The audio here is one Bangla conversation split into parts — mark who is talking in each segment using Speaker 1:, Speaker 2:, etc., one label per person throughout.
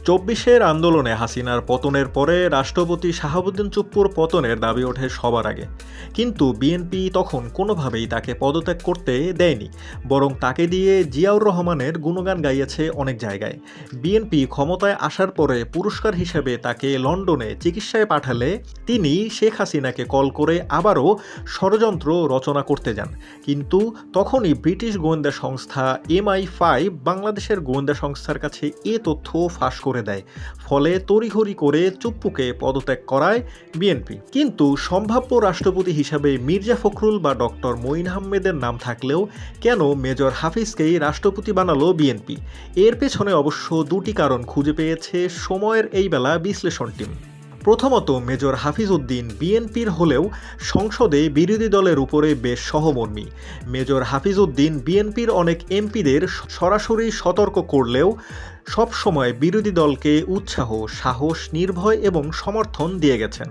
Speaker 1: চব্বিশের আন্দোলনে হাসিনার পতনের পরে রাষ্ট্রপতি শাহাবুদ্দিন চুপ্পুর পতনের দাবি ওঠে সবার আগে। কিন্তু বিএনপি তখন কোনোভাবেই তাকে পদত্যাগ করতে দেয়নি, বরং তাকে দিয়ে জিয়াউর রহমানের গুণগান গাইয়েছে অনেক জায়গায়। বিএনপি ক্ষমতায় আসার পরে পুরস্কার হিসেবে তাকে লন্ডনে চিকিৎসায় পাঠালে তিনি শেখ হাসিনাকে কল করে আবারও ষড়যন্ত্র রচনা করতে যান। কিন্তু তখনই ব্রিটিশ গোয়েন্দা সংস্থা MI5 বাংলাদেশের গোয়েন্দা সংস্থার কাছে এ তথ্য ফাঁস করে দেয়। ফলে তড়িঘড়ি করে চুপ্পুকে পদত্যাগ করায় বিএনপি। কিন্তু সম্ভাব্য রাষ্ট্রপতি হিসাবে মির্জা ফখরুল বা ডক্টর মঈন আহমেদের নাম থাকলেও কেন মেজর হাফিজকেই রাষ্ট্রপতি বানালো বিএনপি? এর পেছনে অবশ্য দুটি কারণ খুঁজে পেয়েছে সময়ের এই বেলা বিশ্লেষণ টিম। প্রথমত, মেজর হাফিজ উদ্দিন বিএনপির হলেও সংসদে বিরোধী দলের উপরে বেশ সহমর্মী। মেজর হাফিজ উদ্দিন বিএনপির অনেক এমপিদের সরাসরি সতর্ক করলেও সব সময় বিরোধী দলকে উৎসাহ, সাহস, নির্ভয় এবং সমর্থন দিয়ে গেছেন।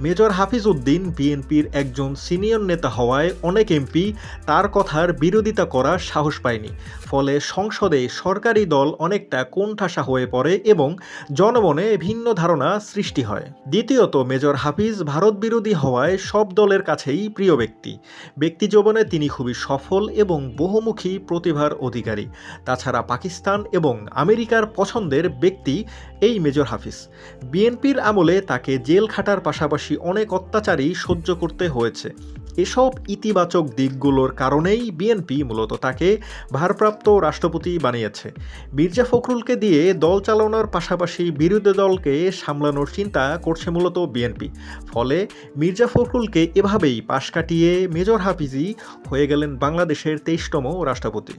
Speaker 1: মেজর হাফিজ উদ্দিন বিএনপির একজন সিনিয়র নেতা হওয়ায় অনেক এমপি তার কথার বিরোধিতা করার সাহস পায়নি। ফলে সংসদে সরকারি দল অনেকটা কোণঠাসা হয়ে পড়ে এবং জনমনে ভিন্ন ধারণা সৃষ্টি হয়। দ্বিতীয়ত, মেজর হাফিজ ভারত বিরোধী হওয়ায় সব দলের কাছেই প্রিয় ব্যক্তি। ব্যক্তিজীবনে তিনি খুবই সফল এবং বহুমুখী প্রতিভার অধিকারী। তাছাড়া পাকিস্তান এবং আমেরিকার পছন্দের ব্যক্তি এই মেজর হাফিজ। বিএনপির আমলে তাকে জেল খাটার পাশাপাশি অনেক অত্যাচারই সহ্য করতে হয়েছে। এসব ইতিবাচক দিকগুলোর কারণেই বিএনপি মূলত তাকে ভারপ্রাপ্ত রাষ্ট্রপতি বানিয়েছে। মির্জা ফখরুলকে দিয়ে দল চালানোর পাশাপাশি বিরোধী দলকে সামলানোর চিন্তা করছে মূলত বিএনপি। ফলে মির্জা ফখরুলকে এভাবেই পাশ কাটিয়ে মেজর হাফিজই হয়ে গেলেন বাংলাদেশের 23তম রাষ্ট্রপতি।